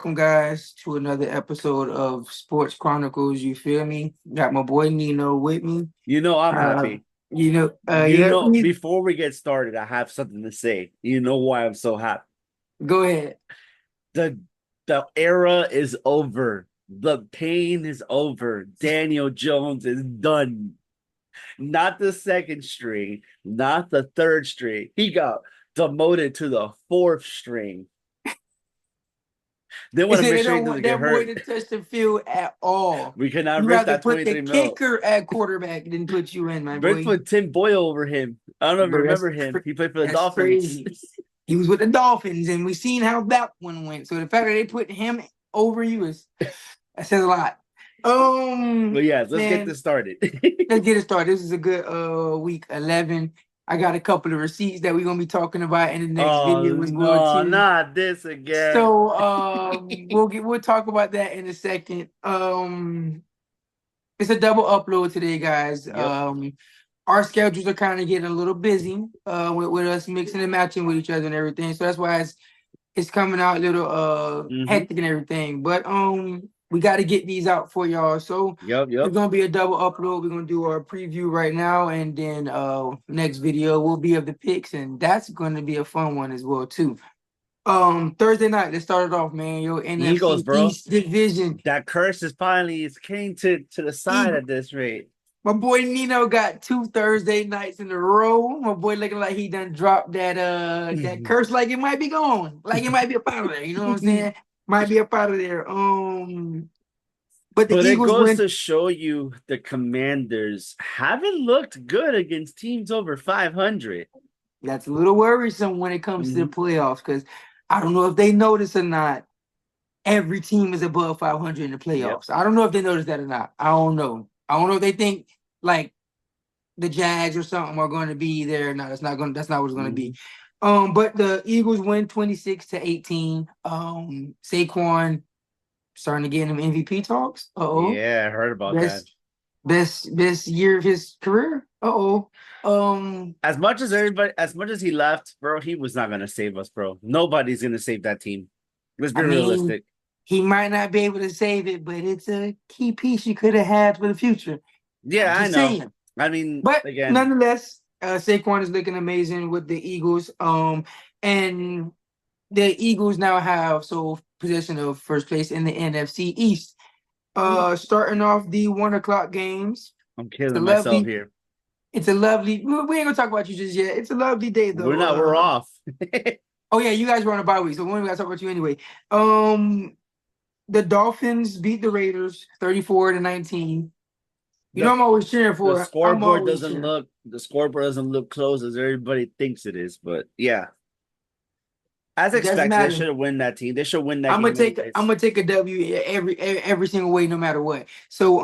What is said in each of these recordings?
Welcome, guys, to another episode of Sports Chronicles. You feel me? Got my boy Nino with me. You know I'm Uh, happy. yeah. Before we get started, I have something to say. You know why I'm so happy? Go ahead. The the era is over. The pain is over. Daniel Jones is done. Not the second string, not the third string. He got demoted to the fourth string. They They want to say make they sure he don't doesn't want get that boy hurt. to touch the field at all. We cannot You risk rather that put the 23 mil. kicker at quarterback than put you in, my Birds boy. put Tim Boyle over him. I don't know if you Bro, remember him. He played for the that's Dolphins. crazy. He was with the Dolphins, and we seen how that one went. So the fact that they put him over you is that says a lot. But yeah, let's get Man, this started. let's get it started. This is a good week 11. I got a couple of receipts that we're gonna be talking about in the next Oh video as well no, too. not this again. So we'll talk about that in a second. It's a double upload today, guys. Yep. Our schedules are kind of getting a little busy with us mixing and matching with each other and everything. So that's why it's coming out a little Mm-hmm. hectic and everything. But we got to get these out for y'all. So it's Yep. gonna be a double upload. We're gonna do our preview right now, and then next video will be of the picks, and that's gonna be a fun one as well too. Thursday night, let's start it off, man. Your Eagles, NFC bro. East division. That curse is finally it's came to the side Eagle. at this rate. My boy Nino got 2 Thursday nights in a row. My boy looking like he done dropped that curse like it might be gone. Like it might be up out of there. You know what I'm saying? Might be up out of there. But the But it Eagles goes win. to show you the Commanders haven't looked good against teams over 500. That's a little worrisome when it comes to the Mm-hmm. playoffs because I don't know if they notice or not. Every team is above 500 in the Yep. playoffs. I don't know if they notice that or not. I don't know. I don't know if they think like the Jags or something are going to be there. No, that's not going. That's not what it's going to Mm-hmm. be. But the Eagles win 26-18. Saquon starting to get him MVP talks. Uh-oh. Yeah, I heard about that. Best year of his career. Uh-oh. As much as he left, bro, he was not gonna save us, bro. Nobody's gonna save that team. Let's be I mean, realistic. he might not be able to save it, but it's a key piece you could have had for the future. I'm Yeah, I just know. saying. I mean, But again, nonetheless, Saquon is looking amazing with the Eagles. And the Eagles now have possession of first place in the NFC East. Starting off the 1 o'clock games. I'm It's a killing myself lovely. here. It's a lovely. We ain't gonna talk about you just yet. It's a lovely day We're though. not. We're off. Oh yeah, you guys were on a bye week, so we gotta talk about you anyway. Um, the Dolphins beat the Raiders 34-19. You know the I'm always cheering the for. I'm scoreboard always doesn't cheering. look the scoreboard doesn't look close as everybody thinks it is. But yeah, as It doesn't expected, they matter. should win that team. They should win that game I'm anyways. gonna take a W every single way, no matter what. So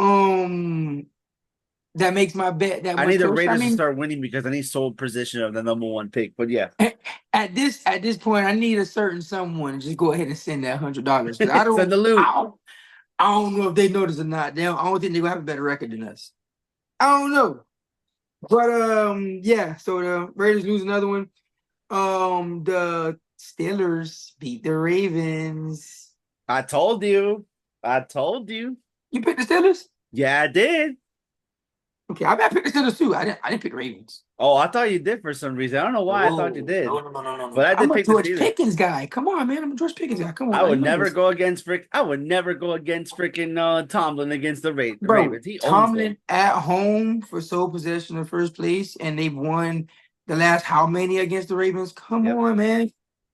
that makes my bet that I much need the closer. I Raiders to mean, start winning because I need sole position of the number one pick. But yeah, at this point, I need a certain someone to just go ahead and send that $100 because send the loot. I don't know if they notice or not. I don't think they're gonna have a better record than us. I don't know. But yeah, so the Raiders lose another one. The Steelers beat the Ravens. I told you. I told you. You picked the Steelers? Yeah, I did. Okay, I picked the Steelers too. I didn't pick the Ravens. Oh, I thought you did for some reason. I don't know why I thought you No, did, no, no, no, no, no, no. but I I'm did a pick the George Steelers. Pickens guy. Come on, man. I'm a George Pickens guy. Come on, I now. You would know never this. go against Frick. I would never go against freaking Tomlin against the Bro, Ravens. He owns Tomlin them. at home for sole possession of first place, and they've won the last how many against the Ravens? Come Yep. on, man.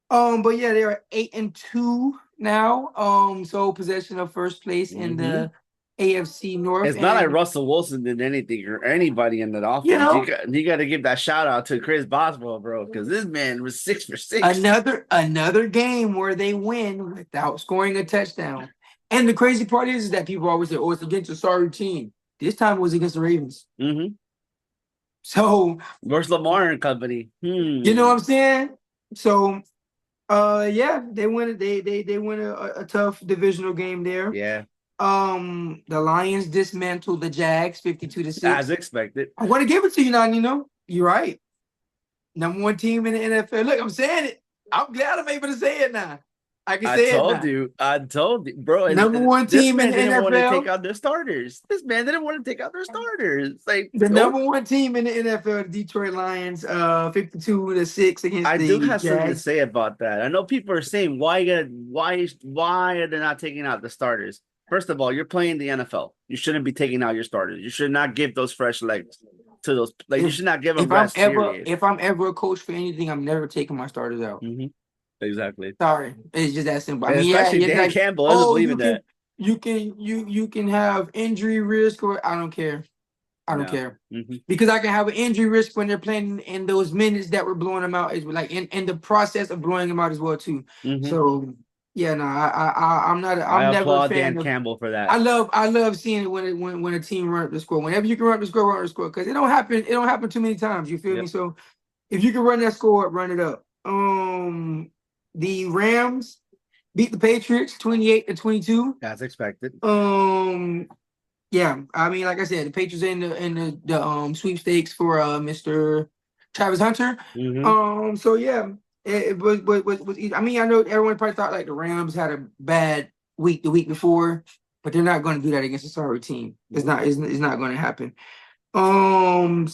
But yeah, they are 8-2 now. Sole possession of first place in Mm-hmm. the AFC North. It's not like And Russell Wilson did anything or anybody in that you offense. know, You got to give that shout out to Chris Boswell, bro, because this man was 6 for 6. another game where they win without scoring a touchdown. And the crazy part is that people always say, "Oh, it's against a sorry team." This time it was against the Ravens. Mm-hmm. So Versus Lamar and company. you know what I'm saying? So yeah, they win. They win a tough divisional game there. Yeah, The Lions dismantled the Jags 52 to as 6. expected. I'm gonna give it to you now. You know, you're right. Number one team in the NFL. Look, I'm saying it. I'm glad I'm able to say it now. I can I say it told now. you. I told you, bro. Number one This team in man the didn't want to take NFL. out their starters. This man didn't want to take out their starters. Like, The go. number one team in the NFL, the Detroit Lions, 52-6 against I do the have something to Jags. say about that. I know people are saying why are they not taking out the starters? First of all, you're playing the NFL. You shouldn't be taking out your starters. You should not give those fresh legs to those. Like, you If should not give them if I'm rest. ever Period. if I'm ever a coach for anything, I'm never taking my starters out. Hmm. Exactly. Sorry, it's just that simple. I And mean, yeah, especially it's Dan like, Campbell doesn't oh, believe in that. you can have injury risk, or I don't care. I don't No. care Hmm. because I can have an injury risk when they're playing in those minutes that we're blowing them out, is like in the process of blowing them out as well too. Hmm. So yeah, no, I I'm never a applaud Dan fan of. Campbell for that. I love seeing it when a team run up the score. Whenever you can run up the score, run up the score, because it don't happen too many times. You feel me? Yep. So if you can run that score up, run it up. The Rams beat the Patriots 28-22. As expected. Um, yeah, I mean, like I said, the Patriots in the sweepstakes for Mr. Travis Hunter. Hmm. So yeah, it was easy. I mean, I know everyone probably thought like the Rams had a bad week the week before, but they're not going to do that against a sorry team. It's not going to happen. Um,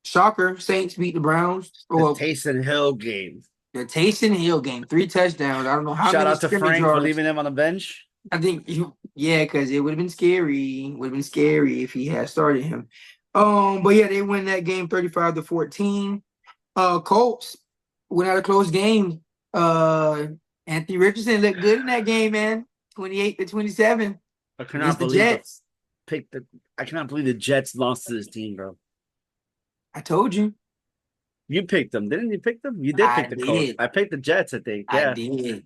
Shocker, Saints beat the Browns. The Well, Taysom Hill game. the Taysom Hill game, 3 touchdowns. I don't know how Shout many out to scrimmage Frank for yards. leaving him on the bench. I think yeah, because it would have been scary. Would have been scary if he had started him. But yeah, they win that game 35-14. Colts went out a close game. Anthony Richardson looked good in that game, man. 28-27 I cannot against the believe Jets. I cannot believe the Jets lost to this team, bro. I told you. You picked them, didn't you? Pick them. You did I pick the Colts. did. I picked the Jets. I think, I yeah. did.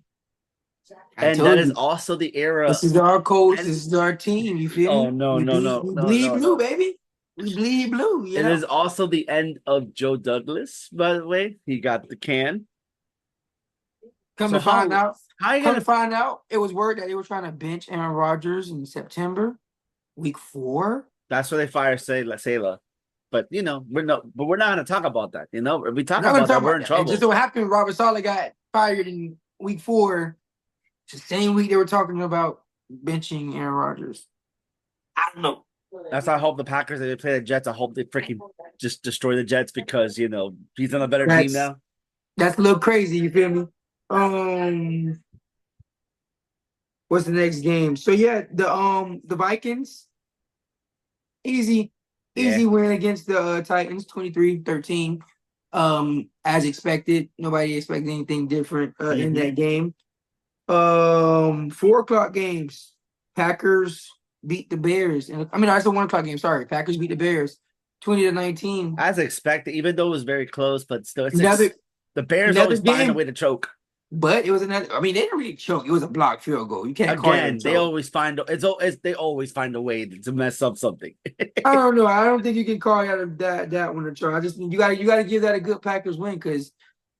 I And that told is you. also the era. This is our coach. And This is our team. You feel oh me? no, no, no, We no, bleed no, blue, no. baby. We bleed blue. You It know. is also the end of Joe Douglas. By the way, he got the can. Come So to find out, how you come to gonna? find out, it was word that they were trying to bench Aaron Rodgers in September, week 4. That's where they fire Salah. But we're not gonna talk about that. If we We're talk not going about to talk that, we're about in that. It just trouble. so happened Robert Saleh got fired in week 4. It's the same week they were talking about benching Aaron Rodgers. I don't know. That's why I hope the Packers, if they play the Jets, I hope they freaking just destroy the Jets because he's on a better team That's now. that's a little crazy. You feel me? Um, what's the next game? So yeah, the Vikings easy Yeah. win against the Titans 23-13. As expected, nobody expected anything different in Hmm. that game. 4 o'clock games. Packers beat the Bears, and I mean that's the 1 o'clock game. Sorry, Packers beat the Bears 20-19. As expected, even though it was very close, but still, Another the Bears another always find a game, way to choke. but it was another. I mean, they didn't really choke. It was a blocked field goal. You can't call that a Again, choke. they always find a way to mess up something. I don't know. I don't think you can call that one a choke. I just you gotta give that a good Packers win because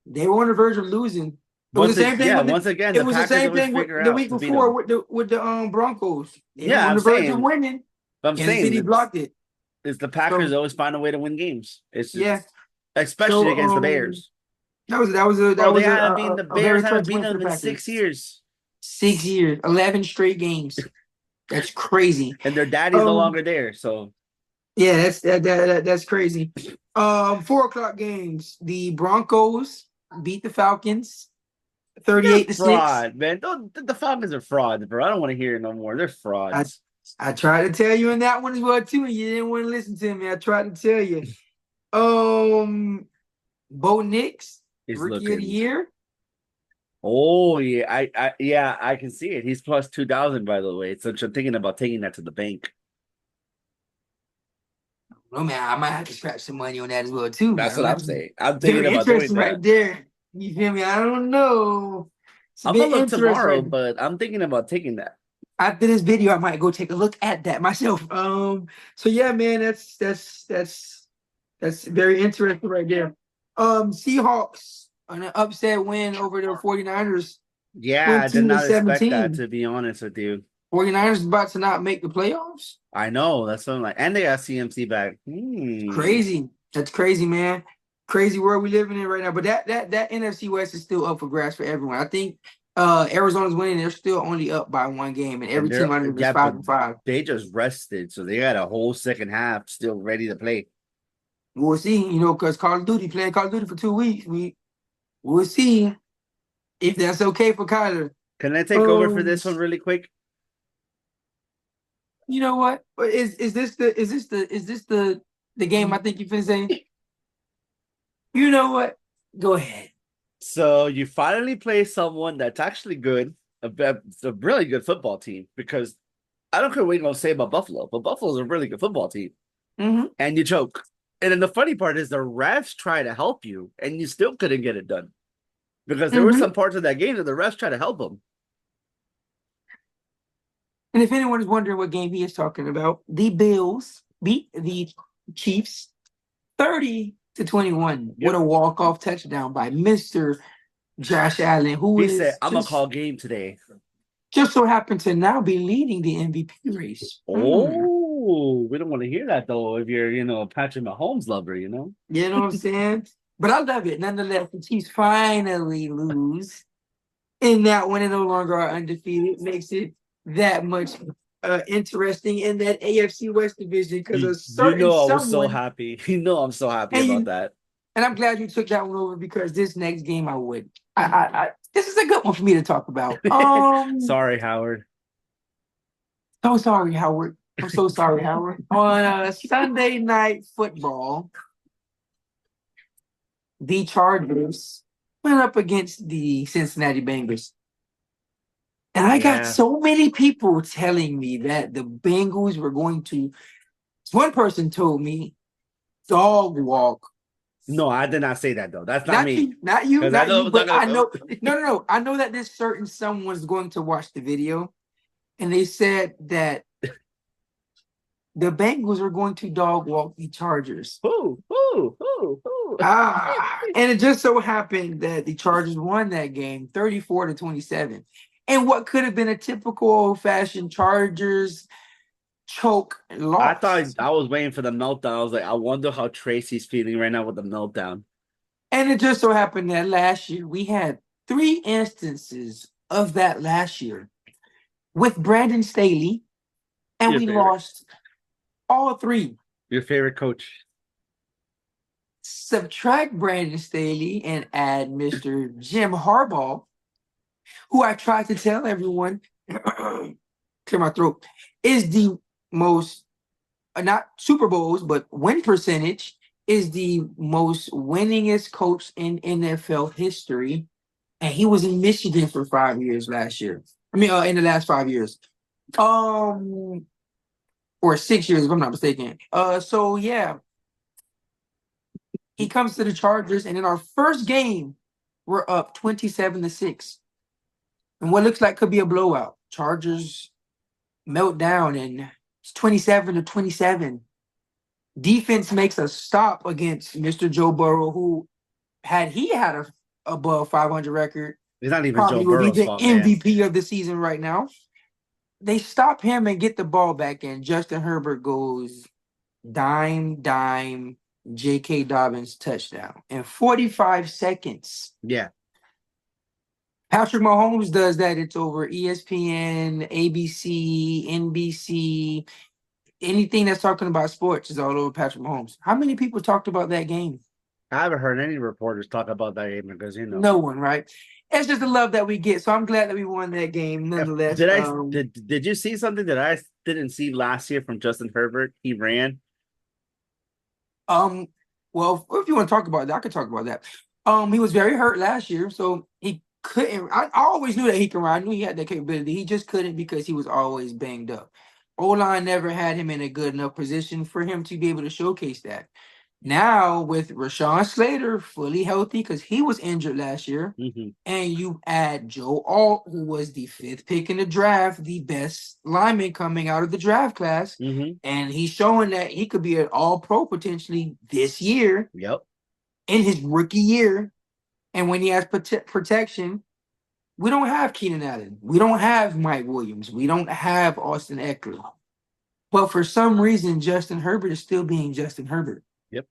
they were on the verge of losing. It was the same thing with Once again, it the was the Packers same always thing with figure the out week to beat before them. with the Broncos. They were Yeah, on the verge of winning. I'm Kansas saying City blocked it. it's the Packers So always find a way to win games. It's yeah. just especially So against the Bears. that Bro, was the a very Bears haven't clutch beaten win for them the in Packers. 6 years. 6 years, 11 straight games. That's crazy. And their daddy's no longer there. So Yeah, that's crazy. 4 o'clock games. The Broncos beat the Falcons they're 38-6. fraud, man. The Falcons are frauds, bro. I don't want to hear it no more. They're I frauds. I tried to tell you in that one as well too, and you didn't want to listen to me. I tried to tell you. Bo Nix, He's rookie of the looking. year. Oh yeah, I can see it. He's plus 2,000, by the way. So I'm thinking about taking that to the bank. Oh man, I might have to scratch some money on that as well too, That's man. what I'm That's saying. I'm thinking very about doing interesting right that. there. You feel me? I don't know. It's a I'm gonna bit look interesting tomorrow, right there. but I'm thinking about taking that. After this video, I might go take a look at that myself. So yeah, man, that's very interesting right there. Seahawks on an upset win over the 49ers, Yeah, I did 20 to not expect that, 17. to be honest with you. 49ers about to not make the playoffs. I know, that's what I'm like. And they got CMC back. Crazy. That's crazy, man. Crazy world we living in right now. But that NFC West is still up for grabs for everyone. I think Arizona's winning. They're still only up by one game, and And every team they're under them is yeah, five but and five. they just rested, so they got a whole second half still ready to play. We'll see, because Call of Duty playing Call of Duty for 2 weeks. We'll see if that's okay for Kyler. Can I take over for Um, this one really quick? you know what? Is this the game I think you finna say? You know what? Go ahead. So you finally play someone that's actually good, it's a really good football team. Because I don't care what you're gonna say about Buffalo, but Buffalo's a really good football team, Mm-hmm. and you choke. And then the funny part is the refs try to help you, and you still couldn't get it done because there were Mm-hmm. some parts of that game that the refs tried to help them. And if anyone is wondering what game he is talking about, the Bills beat the Chiefs 30-21 with Yep. a walk-off touchdown by Mr. Josh Allen, who He said, is "I'm gonna just call game today." just so happened to now be leading the MVP race. Oh, we don't want to hear that though. If you're, a Patrick Mahomes lover, You know what I'm saying? But I love it. Nonetheless, the Chiefs finally lose in that one and no longer are undefeated. Makes it that much interesting in that AFC West division because You, a you certain know, I was so someone happy. You know, I'm so happy and about you that. and I'm glad you took that one over because this next game I would. This is a good one for me to talk about. Sorry, Howard. So sorry, Howard. I'm so sorry, Howard. On Sunday night football, the Chargers went up against the Cincinnati Bengals. And I got Yeah. so many people telling me that the Bengals were going to. One person told me dog walk. No, I did not say that though. That's not Not me. you, not you, Because I not know you, it's not but gonna I go. know. No, no, no. I know that this certain someone's going to watch the video, and they said that the Bengals are going to dog walk the Chargers. Who? And it just so happened that the Chargers won that game 34-27. And what could have been a typical old-fashioned Chargers choke I thought loss. I was waiting for the meltdown. I was like, I wonder how Tracy's feeling right now with the meltdown. And it just so happened that last year we had three instances of that last year with Brandon Staley, and Your we favorite. lost all three. Your favorite coach. Subtract Brandon Staley and add Mr. Jim Harbaugh, who I tried to tell everyone, clear my throat, is the most, not Super Bowls, but win percentage, is the most winningest coach in NFL history. And he was in Michigan for 5 years last year. I mean, in the last 5 years. Or 6 years, if I'm not mistaken. So yeah, he comes to the Chargers, and in our first game, we're up 27-6. And what looks like could be a blowout. Chargers melt down, and it's 27-27. Defense makes a stop against Mr. Joe Burrow, who had he had a above 500 record, It's not even Joe probably would be Burrow's the fault, man. MVP of the season right now. They stop him and get the ball back, and Justin Herbert goes dime, dime, J.K. Dobbins touchdown in 45 seconds. Yeah. Patrick Mahomes does that. It's over ESPN, ABC, NBC. Anything that's talking about sports is all over Patrick Mahomes. How many people talked about that game? I haven't heard any reporters talk about that game because No one, right? It's just the love that we get. So I'm glad that we won that game nonetheless. Did you see something that I didn't see last year from Justin Herbert? He ran. Um, well, if you want to talk about that, I could talk about that. He was very hurt last year, so he couldn't. I always knew that he could run. I knew he had that capability. He just couldn't because he was always banged up. O-line never had him in a good enough position for him to be able to showcase that. Now with Rashawn Slater fully healthy because he was injured last year, Mm-hmm. and you add Joe Alt, who was the fifth pick in the draft, the best lineman coming out of the draft class, Mm-hmm. and he's showing that he could be an all-pro potentially this year Yep. in his rookie year. And when he has protection, we don't have Keenan Allen. We don't have Mike Williams. We don't have Austin Eckler. But for some reason, Justin Herbert is still being Justin Herbert. Yep.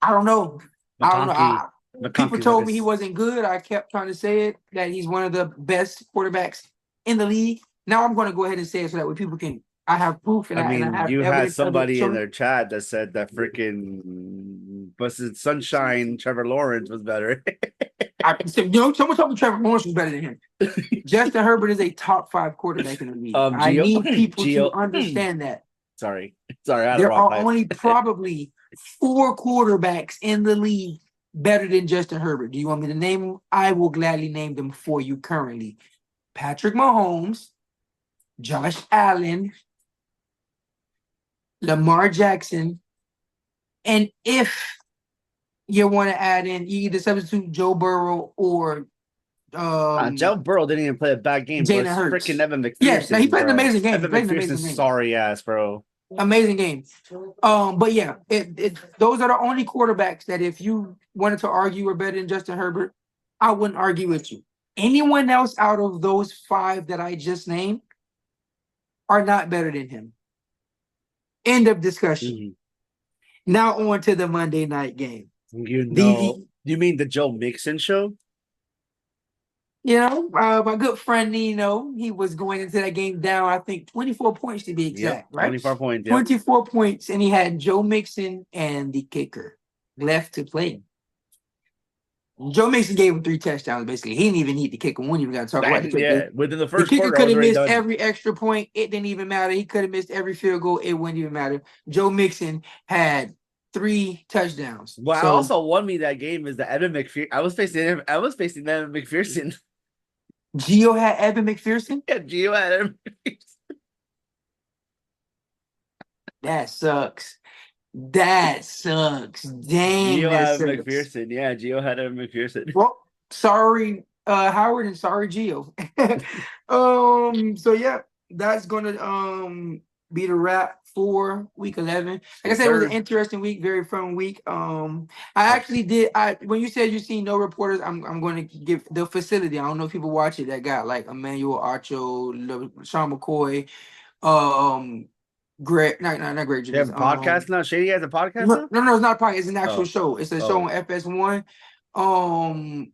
I don't know. I don't know. McConkey. People McConkey's like told me he this. wasn't good. I kept trying to say it that he's one of the best quarterbacks in the league. Now I'm going to go ahead and say it so that way people can. I have proof and I I mean, have you had evidence of it. somebody in So their chat that said that freaking busted Sunshine Trevor Lawrence was better. I said, someone told me Trevor Lawrence was better than him. Justin Herbert is a top 5 quarterback in the league. I Geo, need people to Geo. understand that Sorry, sorry, I had a there raw are pipe. only probably 4 quarterbacks in the league better than Justin Herbert. Do you want me to name them? I will gladly name them for you currently. Patrick Mahomes, Josh Allen, Lamar Jackson, and if you want to add in, you either substitute Joe Burrow or Joe Burrow didn't even play a bad game, bro. Jalen It's freaking Hurts. Evan Yeah, no, he McPherson, played an bro. amazing game. He Evan played an amazing McPherson's game. sorry ass, bro. Amazing game. But yeah, those are the only quarterbacks that if you wanted to argue were better than Justin Herbert, I wouldn't argue with you. Anyone else out of those 5 that I just named are not better than him. End of discussion. Mhm. Now on to the Monday night game. You mean the Joe Mixon show? My good friend Nino, he was going into that game down, I think 24 points to be Yep, exact, right? 24 points. Yep. 24 points, and he had Joe Mixon and the kicker left to play. Joe Mixon gave him 3 touchdowns, basically. He didn't even need the kicker. We don't even got to talk about the kicker. Yeah, within the The first kicker quarter, I could was have already missed done. every extra point. It didn't even matter. He could have missed every field goal. It wouldn't even matter. Joe Mixon had 3 touchdowns. What So also won me that game is the Evan McPherson. I was facing Evan McPherson. Gio had Evan McPherson. Yeah, Gio had Evan McPherson. That sucks. That sucks. Dang, Gio that had sucks. McPherson. Yeah, Gio had Evan McPherson. Well, sorry, Howard, and sorry, Gio. So yeah, that's gonna be the wrap for week 11. Like I Yes, said, it was an sir. interesting week, very fun week. I actually did. When you said you seen no reporters, I'm going to give the facility. I don't know if people watch it that got like Emmanuel Archo, Sean McCoy, um, Greg, not Greg They have Jennings. a podcast now. Shady has a podcast No, now. no, no, it's not a podcast. It's an actual Oh, show. It's a show oh, on FS1.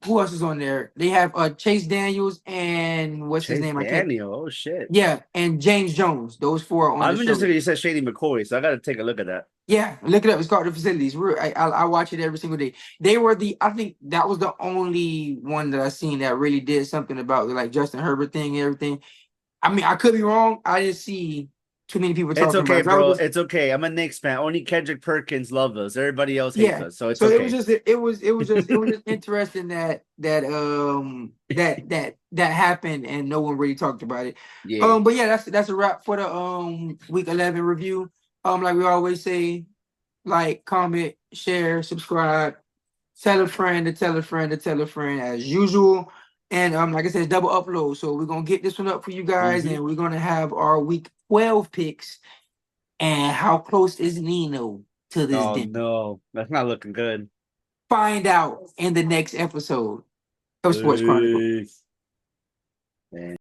Who else is on there? They have Chase Daniels and what's his Chase name? I can't. Daniel. Oh shit. Yeah, and James Jones. Those 4 are on the I'm show. interested. You said Shady McCoy, so I got to take a look at that. Yeah, look it up. It's called The Facilities. I watch it every single day. They were I think that was the only one that I seen that really did something about the like Justin Herbert thing and everything. I mean, I could be wrong. I didn't see too many people It's talking about okay, it. If I bro. was just It's okay. I'm a Knicks fan. Only Kendrick Perkins loves us. Everybody else hates Yeah. us, so it's So it was okay. just it was just interesting that happened and no one really talked about it. Yeah. But yeah, that's a wrap for the week 11 review. Like we always say, like, comment, share, subscribe, tell a friend to tell a friend to tell a friend as usual. And like I said, it's double upload. So we're gonna get this one up for you guys, Mm-hmm. and we're gonna have our week 12 picks. And how close is Nino to this Oh game? no, that's not looking good. Find out in the next episode of Sports Chronicles. Peace. Man.